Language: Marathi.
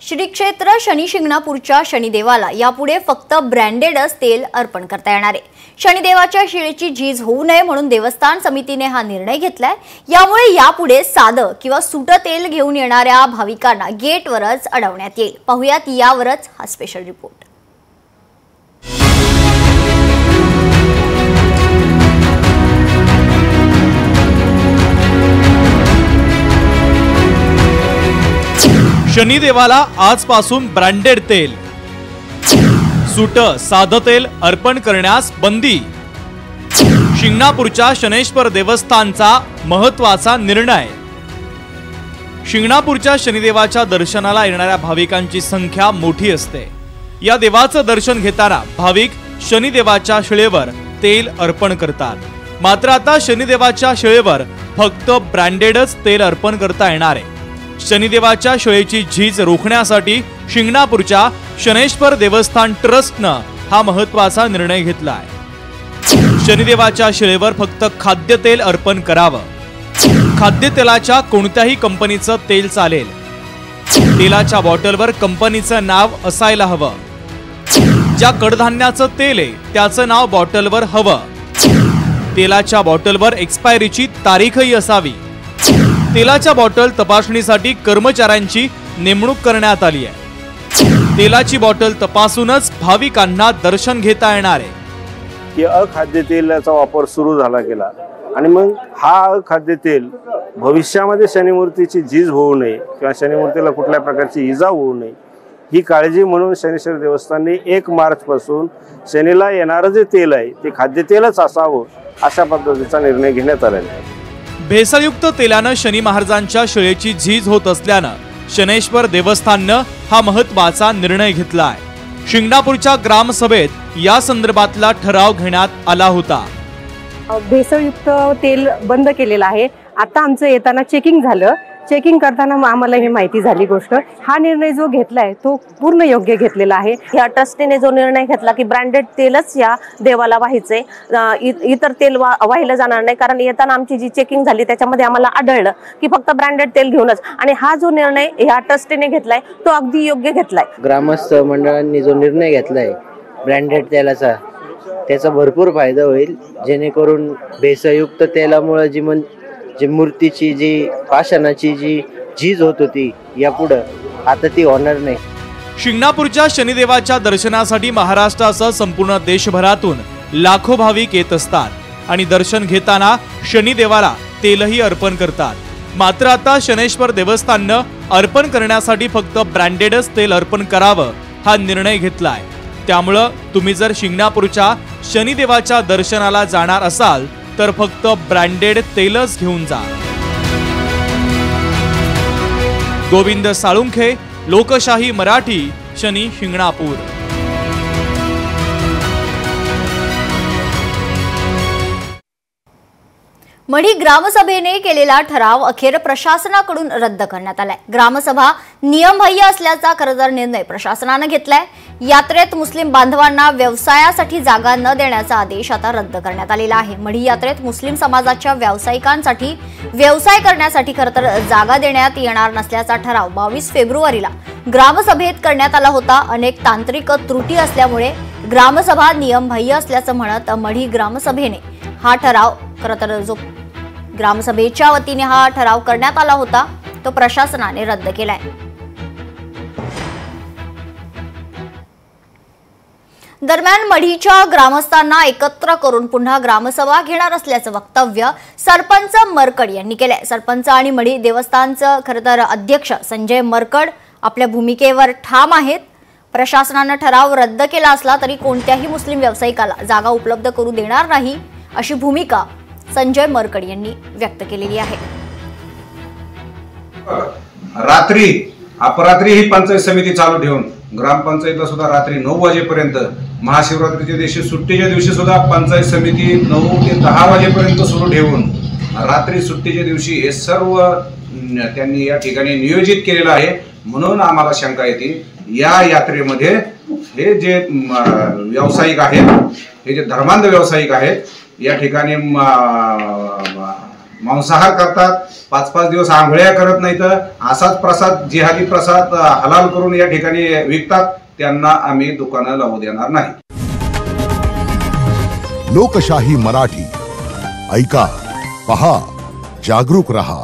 श्री क्षेत्र शनी शिंगणापूरच्या शनिदेवाला यापुढे फक्त ब्रँडेडच तेल अर्पण करता येणार आहे। शनिदेवाच्या शिळेची झीज होऊ नये म्हणून देवस्थान समितीने हा निर्णय घेतलाय। यामुळे यापुढे साधं किंवा सुटं तेल घेऊन येणाऱ्या भाविकांना गेटवरच अडवण्यात येईल। पाहुयात यावरच हा स्पेशल रिपोर्ट। शनिदेवाला आजपासून ब्रँडेड तेल, सुटं साधं तेल अर्पण करण्यास बंदी। शिंगणापूरच्या शनेश्वर देवस्थानचा महत्त्वाचा निर्णय। शिंगणापूरच्या शनिदेवाच्या दर्शनाला येणाऱ्या भाविकांची संख्या मोठी असते। या देवाचं दर्शन घेताना भाविक शनिदेवाच्या शिळेवर तेल अर्पण करतात। मात्र आता शनिदेवाच्या शिळेवर फक्त ब्रँडेडच तेल अर्पण करता येणार आहे। शनिदेवाच्या शिळेची झीज रोखण्यासाठी शिंगणापूरच्या शनेश्वर देवस्थान ट्रस्टनं हा महत्त्वाचा निर्णय घेतला आहे। शनिदेवाच्या शिळेवर फक्त खाद्यतेल अर्पण करावं। खाद्यतेलाच्या कोणत्याही कंपनीचं तेल चालेल। तेलाच्या बॉटलवर कंपनीचं नाव असायला हवं। ज्या कडधान्याचं तेल आहे त्याचं नाव बॉटलवर हवं। तेलाच्या बॉटलवर एक्सपायरीची तारीखही असावी। तेलाच्या बॉटल तपासणीसाठी कर्मचाऱ्यांची नेमणूक करण्यात आली आहे। तेलाची बॉटल तपासूनच भाविकांना दर्शन घेता येणार आहे। की अखाद्य तेलाचा वापर सुरू झाला गेला आणि मग हा अखाद्य तेल भविष्यामध्ये शनिमूर्तीची झीज होऊ नये किंवा शनिमूर्तीला कुठल्या प्रकारची इजा होऊ नये ही काळजी म्हणून शनेश्वर देवस्थानने 1 मार्च पासून शनीला येणारं जे तेल आहे ते खाद्यतेलच असावं अशा पद्धतीचा निर्णय घेण्यात आलेला आहे। भेसळयुक्त तेलानं शनी महाराजांच्या शिळेची झीज होत असल्यानं शनेश्वर देवस्थाननं हा महत्त्वाचा निर्णय घेतला आहे। शिंगणापूरच्या ग्रामसभेत या संदर्भातला ठराव घेण्यात आला होता। भेसळयुक्त तेल बंद केलेलं आहे। आता आमचं येताना चेकिंग झालं। चेकिंग करताना आम्हाला ही माहिती झाली गोष्ट। हा निर्णय जो घेतलाय तो पूर्ण योग्य घेतलेला आहे। या ट्रस्टीने जो निर्णय घेतला की ब्रँडेड तेलच या देवाला व्हायचे, इतर तेल वाहिलं जाणार नाही, कारण येताना आमची जी चेकिंग झाली त्याच्यामध्ये आम्हाला आढळलं की फक्त ब्रँडेड तेल घेऊनच, आणि हा जो निर्णय या ट्रस्टीने घेतलाय तो अगदी योग्य घेतलाय। ग्रामस्थ मंडळांनी जो निर्णय घेतलाय ब्रँडेड तेलाचा त्याचा भरपूर फायदा होईल, जेणेकरून भेसळयुक्त तेलामुळे जी मूर्तीची जी पाषाणाची जी झीज होत होती यापुढे आता ती होणार नाही। शिंगणापूरच्या शनिदेवाच्या दर्शनासाठी महाराष्ट्रासह संपूर्ण देशभरातून लाखो भाविक येत असतात आणि दर्शन घेताना शनिदेवाला तेलही अर्पण करतात। मात्र आता शनेश्वर देवस्थाननं अर्पण करण्यासाठी फक्त ब्रँडेडच तेल अर्पण करावं हा निर्णय घेतलाय। त्यामुळं तुम्ही जर शिंगणापूरच्या शनिदेवाच्या दर्शनाला जाणार असाल तर फक्त ब्रँडेड तेलच घेऊन जा। गोविंद साळुंखे, लोकशाही मराठी, शनी शिंगणापूर। मढी ग्रामसभेने केलेला ठराव अखेर प्रशासनाकडून रद्द करण्यात आलाय। ग्रामसभा नियमबाह्य असल्याचा खरतर निर्णय प्रशासनाने घेतलाय। यात्रेत मुस्लिम बांधवांना व्यवसायासाठी जागा न देण्याचा आदेश आता रद्द करण्यात आलेला आहे। मढी यात्रेत मुस्लिम समाजाच्या व्यावसायिकांसाठी व्यवसाय करण्यासाठी खरतर जागा देण्यात येणार नसल्याचा ठराव 22 फेब्रुवारीला ग्रामसभेत करण्यात आला होता। अनेक तांत्रिक त्रुटी असल्यामुळे ग्रामसभा नियमबाह्य असल्याचं म्हणत मढी ग्रामसभेने हा ठराव खरतर जो ग्रामसभेच्या वतीने हा ठराव करण्यात आला होता तो प्रशासनाने रद्द केलाय। दरम्यान मढीच्या ग्रामस्थांना एकत्र करून पुन्हा ग्रामसभा घेणार असल्याचं वक्तव्य सरपंच मरकड यांनी केलंय। सरपंच आणि मढी देवस्थानचं खरतर अध्यक्ष संजय मरकड आपल्या भूमिकेवर ठाम आहेत। प्रशासनाने ठराव रद्द केला असला तरी कोणत्याही मुस्लिम व्यावसायिकाला जागा उपलब्ध करू देणार नाही अशी भूमिका संजय मरकड यांनी व्यक्त केलेली आहे। रात्री अपरात्री ही पंचायत समिती चालू ठेवून ग्रामपंचायतला सुद्धा रात्री 9 वाजेपर्यंत, महाशिवरात्रीच्या दिवशी सुट्टीच्या दिवशी सुद्धा पंचायत समिती 9 ते 10 वाजेपर्यंत सुरू ठेवून रात्री सुट्टीच्या दिवशी हे सर्व त्यांनी या ठिकाणी नियोजित केलेलं आहे। म्हणून आम्हाला शंका येते या यात्रेमध्ये हे जे व्यावसायिक आहेत, हे जे धर्मांध व्यावसायिक आहेत, या ठिकाणी मांसाहार करतात, 5-5 दिवस आंघोळ्या करत नाहीत, असाच प्रसाद जिहादी प्रसाद हलाल करून या ठिकाणी विकतात, त्यांना आम्ही दुकानं लावू देणार नाही. लोकशाही मराठी ऐका, पहा, जागरूक रहा.